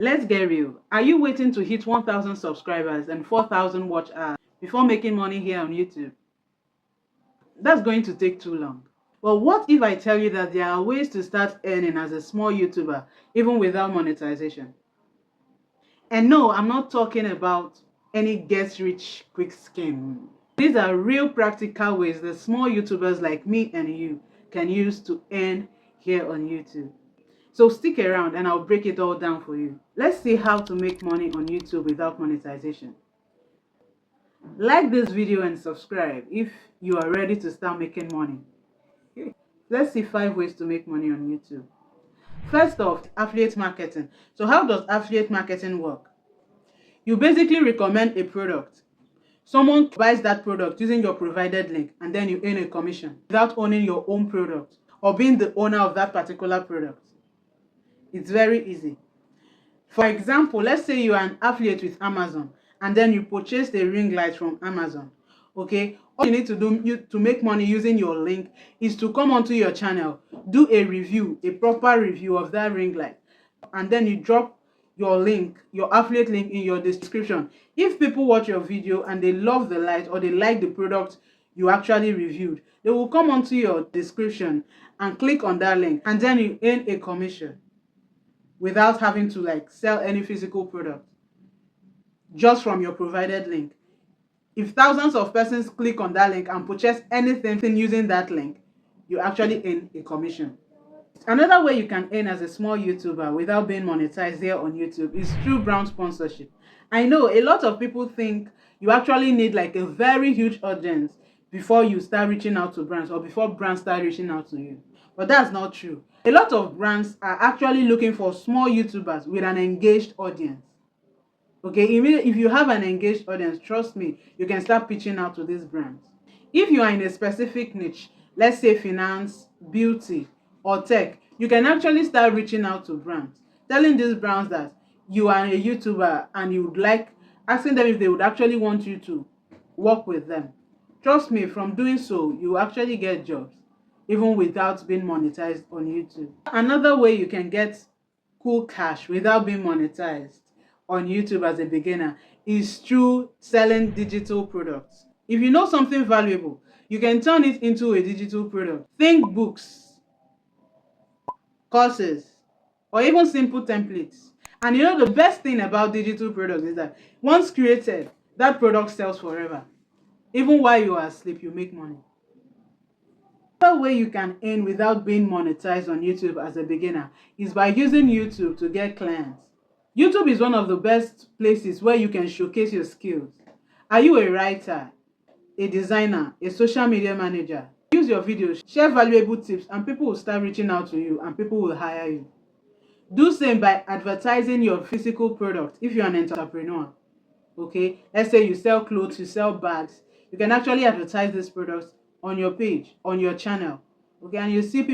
Let's get real. Are you waiting to hit 1,000 subscribers and 4,000 watch hours before making money here on YouTube? That's going to take too long. But what if I tell you that there are ways to start earning as a small YouTuber even without monetization? And no, I'm not talking about any get rich quick scheme. These are real practical ways that small YouTubers like me and you can use to earn here on YouTube. So stick around and I'll break it all down for you. Let's see how to make money on YouTube without monetization. Like this video and subscribe if you are ready to start making money. Let's see 5 ways to make money on YouTube. First off, affiliate marketing. So how does affiliate marketing work? You basically recommend a product. Someone buys that product using your provided link and then you earn a commission without owning your own product or being the owner of that particular product. It's very easy. For example, let's say you are an affiliate with Amazon and then you purchase a ring light from Amazon. Okay, all you need to do to make money using your link is to come onto your channel, do a review, a proper review of that ring light, and then you drop your link, your affiliate link in your description. If people watch your video and they love the light or they like the product you actually reviewed, they will come onto your description and click on that link, and then you earn a commission without having to sell any physical product, just from your provided link. If thousands of persons click on that link and purchase anything using that link, you actually earn a commission. Another way you can earn as a small YouTuber without being monetized here on YouTube is through brand sponsorship. I know a lot of people think you actually need a very huge audience before you start reaching out to brands or before brands start reaching out to you. But that's not true. A lot of brands are actually looking for small YouTubers with an engaged audience. Okay, if you have an engaged audience, trust me, you can start pitching out to these brands. If you are in a specific niche, let's say finance, beauty, or tech, you can actually start reaching out to brands, telling these brands that you are a YouTuber and you would asking them if they would actually want you to work with them. Trust me, from doing so, you actually get jobs, even without being monetized on YouTube. Another way you can get cool cash without being monetized on YouTube as a beginner is through selling digital products. If you know something valuable, you can turn it into a digital product. Think books, courses, or even simple templates. And you know the best thing about digital products is that once created, that product sells forever. Even while you are asleep, you make money. Another way you can earn without being monetized on YouTube as a beginner is by using YouTube to get clients. YouTube is one of the best places where you can showcase your skills. Are you a writer, a designer, a social media manager? Use your videos, share valuable tips, and people will start reaching out to you and people will hire you. Do same by advertising your physical product if you're an entrepreneur. Okay, let's say you sell clothes, you sell bags. You can actually advertise these products on your page, on your channel. Okay, and you see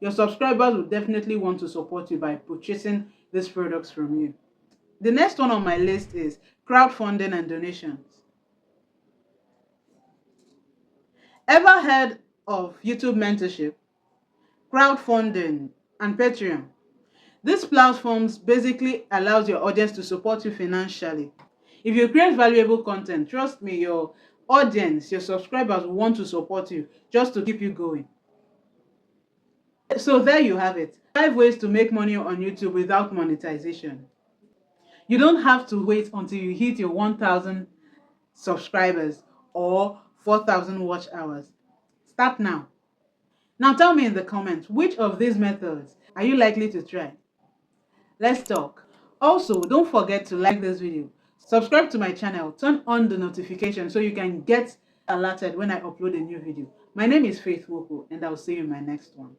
your subscribers will definitely want to support you by purchasing these products from you. The next one on my list is crowdfunding and donations. Ever heard of YouTube mentorship, crowdfunding, and Patreon? These platforms basically allows your audience to support you financially. If you create valuable content, trust me, your audience, your subscribers will want to support you just to keep you going. So there you have it. 5 ways to make money on YouTube without monetization. You don't have to wait until you hit your 1,000 subscribers or 4,000 watch hours. Start now. Now tell me in the comments, which of these methods are you likely to try? Let's talk. Also, don't forget to like this video, subscribe to my channel, turn on the notification so you can get alerted when I upload a new video. My name is Faith Woko and I'll see you in my next one.